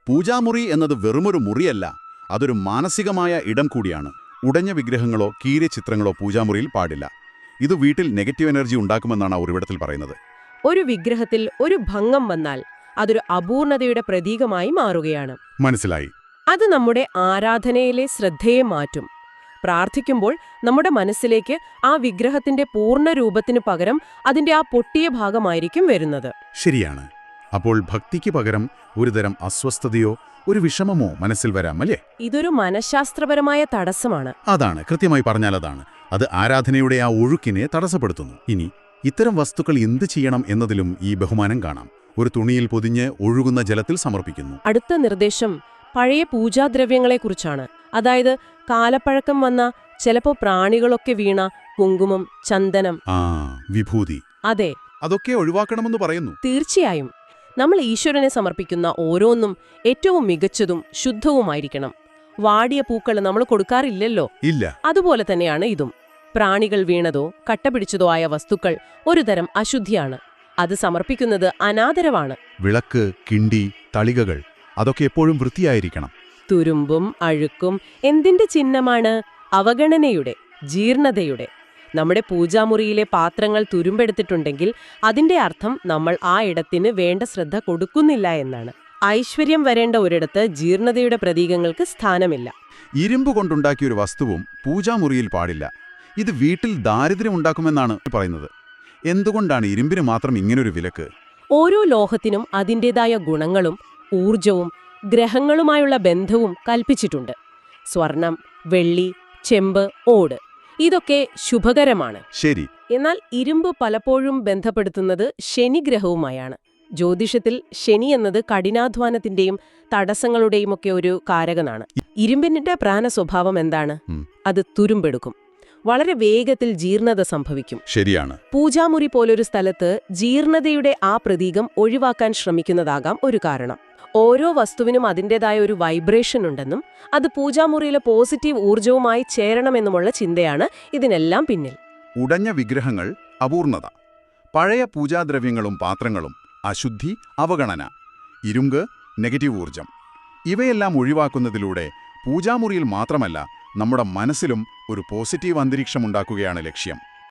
പൂജാമുറി എന്നത് വെറുമൊരു മുറിയല്ല, അതൊരു മാനസികമായ ഇടം കൂടിയാണ്. ഉടഞ്ഞ വിഗ്രഹങ്ങളോ കീറിയ ചിത്രങ്ങളോ പൂജാമുറിയിൽ പാടില്ല. ഇത് വീട്ടിൽ നെഗറ്റീവ് എനർജി ഉണ്ടാക്കുമെന്നാണ് ആ ഉറവിടത്തിൽ പറയുന്നത്. ഒരു വിഗ്രഹത്തിൽ ഒരു ഭംഗം വന്നാൽ അതൊരു അപൂർണതയുടെ പ്രതീകമായി മാറുകയാണ്. മനസ്സിലായി. അത് നമ്മുടെ ആരാധനയിലെ ശ്രദ്ധയെ മാറ്റും. പ്രാർത്ഥിക്കുമ്പോൾ നമ്മുടെ മനസ്സിലേക്ക് ആ വിഗ്രഹത്തിന്റെ പൂർണ്ണ രൂപത്തിനു പകരം അതിന്റെ ആ പൊട്ടിയ ഭാഗമായിരിക്കും വരുന്നത്. ശരിയാണ്. അപ്പോൾ ഭക്തിക്ക് പകരം ഒരുതരം അസ്വസ്ഥതയോ ഒരു വിഷമമോ മനസ്സിൽ വരാം, അല്ലേ? ഇതൊരു മനഃശാസ്ത്രപരമായ തടസ്സമാണ്. അതാണ്, കൃത്യമായി പറഞ്ഞാൽ അതാണ്. അത് ആരാധനയുടെ ആ ഒഴുക്കിനെ തടസ്സപ്പെടുത്തുന്നു. ഇനി ഇത്തരം വസ്തുക്കൾ എന്ത് ചെയ്യണം എന്നതിലും ഈ ബഹുമാനം കാണാം. ഒരു തുണിയിൽ പൊതിഞ്ഞ് ഒഴുകുന്ന ജലത്തിൽ സമർപ്പിക്കുന്നു. അടുത്ത നിർദ്ദേശം പഴയ പൂജാദ്രവ്യങ്ങളെക്കുറിച്ചാണ്. അതായത് കാലപ്പഴക്കം വന്ന, ചിലപ്പോൾ പ്രാണികളൊക്കെ വീണ കുങ്കുമം, ചന്ദനം, വിഭൂതി. അതെ, അതൊക്കെ ഒഴിവാക്കണമെന്ന് പറയുന്നു. തീർച്ചയായും. നമ്മൾ ഈശ്വരനെ സമർപ്പിക്കുന്ന ഓരോന്നും ഏറ്റവും മികച്ചതും ശുദ്ധവുമായിരിക്കണം. വാടിയ പൂക്കൾ നമ്മൾ കൊടുക്കാറില്ലല്ലോ. ഇല്ല. അതുപോലെ തന്നെയാണ് ഇതും. പ്രാണികൾ വീണതോ കട്ടപിടിച്ചതോ ആയ വസ്തുക്കൾ ഒരുതരം അശുദ്ധിയാണ്. അത് സമർപ്പിക്കുന്നത് അനാദരവാണ്. വിളക്ക്, കിണ്ടി, തളികകൾ അതൊക്കെ എപ്പോഴും വൃത്തിയായിരിക്കണം. തുരുമ്പും അഴുക്കും എന്തിന്റെ ചിഹ്നമാണ്? അവഗണനയുടെ, ജീർണതയുടെ. നമ്മുടെ പൂജാമുറിയിലെ പാത്രങ്ങൾ തുരുമ്പെടുത്തിട്ടുണ്ടെങ്കിൽ അതിന്റെ അർത്ഥം നമ്മൾ ആ ഇടത്തിന് വേണ്ട ശ്രദ്ധ കൊടുക്കുന്നില്ല എന്നാണ്. ഐശ്വര്യം വരേണ്ട ഒരിടത്ത് ജീർണതയുടെ പ്രതീകങ്ങൾക്ക് സ്ഥാനമില്ല. ഇരുമ്പ് കൊണ്ടുണ്ടാക്കിയ ഒരു വസ്തുവും പൂജാമുറിയിൽ പാടില്ല. ഇത് വീട്ടിൽ ദാരിദ്ര്യം ഉണ്ടാക്കുമെന്നാണ് പറയുന്നത്. എന്തുകൊണ്ടാണ് ഇരുമ്പിന് മാത്രം ഇങ്ങനൊരു വിലക്ക്? ഓരോ ലോഹത്തിനും അതിൻ്റെതായ ഗുണങ്ങളും ഊർജവും ഗ്രഹങ്ങളുമായുള്ള ബന്ധവും കൽപ്പിച്ചിട്ടുണ്ട്. സ്വർണം, വെള്ളി, ചെമ്പ്, ഓട് ഇതൊക്കെ ശുഭകരമാണ്. ശരി. എന്നാൽ ഇരുമ്പ് പലപ്പോഴും ബന്ധപ്പെടുത്തുന്നത് ശനിഗ്രഹവുമായാണ്. ജ്യോതിഷത്തിൽ ശനി എന്നത് കഠിനാധ്വാനത്തിന്റെയും തടസ്സങ്ങളുടെയും ഒക്കെ ഒരു കാരകനാണ്. ഇരുമ്പിന്റെ പ്രാണ സ്വഭാവം എന്താണ്? അത് തുരുമ്പെടുക്കും. വളരെ വേഗത്തിൽ ജീർണത സംഭവിക്കും. ശരിയാണ്. പൂജാമുറി പോലൊരു സ്ഥലത്ത് ജീർണതയുടെ ആ പ്രതീകം ഒഴിവാക്കാൻ ശ്രമിക്കുന്നതാകാം ഒരു കാരണം. ഓരോ വസ്തുവിനും അതിൻ്റെതായ ഒരു വൈബ്രേഷൻ ഉണ്ടെന്നും അത് പൂജാമുറിയിലെ പോസിറ്റീവ് ഊർജവുമായി ചേരണമെന്നുമുള്ള ചിന്തയാണ് ഇതിനെല്ലാം പിന്നിൽ. ഉടഞ്ഞ വിഗ്രഹങ്ങൾ അപൂർണത, പഴയ പൂജാദ്രവ്യങ്ങളും പാത്രങ്ങളും അശുദ്ധി, അവഗണന, ഇരുമ്പ്, നെഗറ്റീവ് ഊർജം, ഇവയെല്ലാം ഒഴിവാക്കുന്നതിലൂടെ പൂജാമുറിയിൽ മാത്രമല്ല നമ്മുടെ മനസ്സിലും ഒരു പോസിറ്റീവ് അന്തരീക്ഷമുണ്ടാക്കുകയാണ് ലക്ഷ്യം.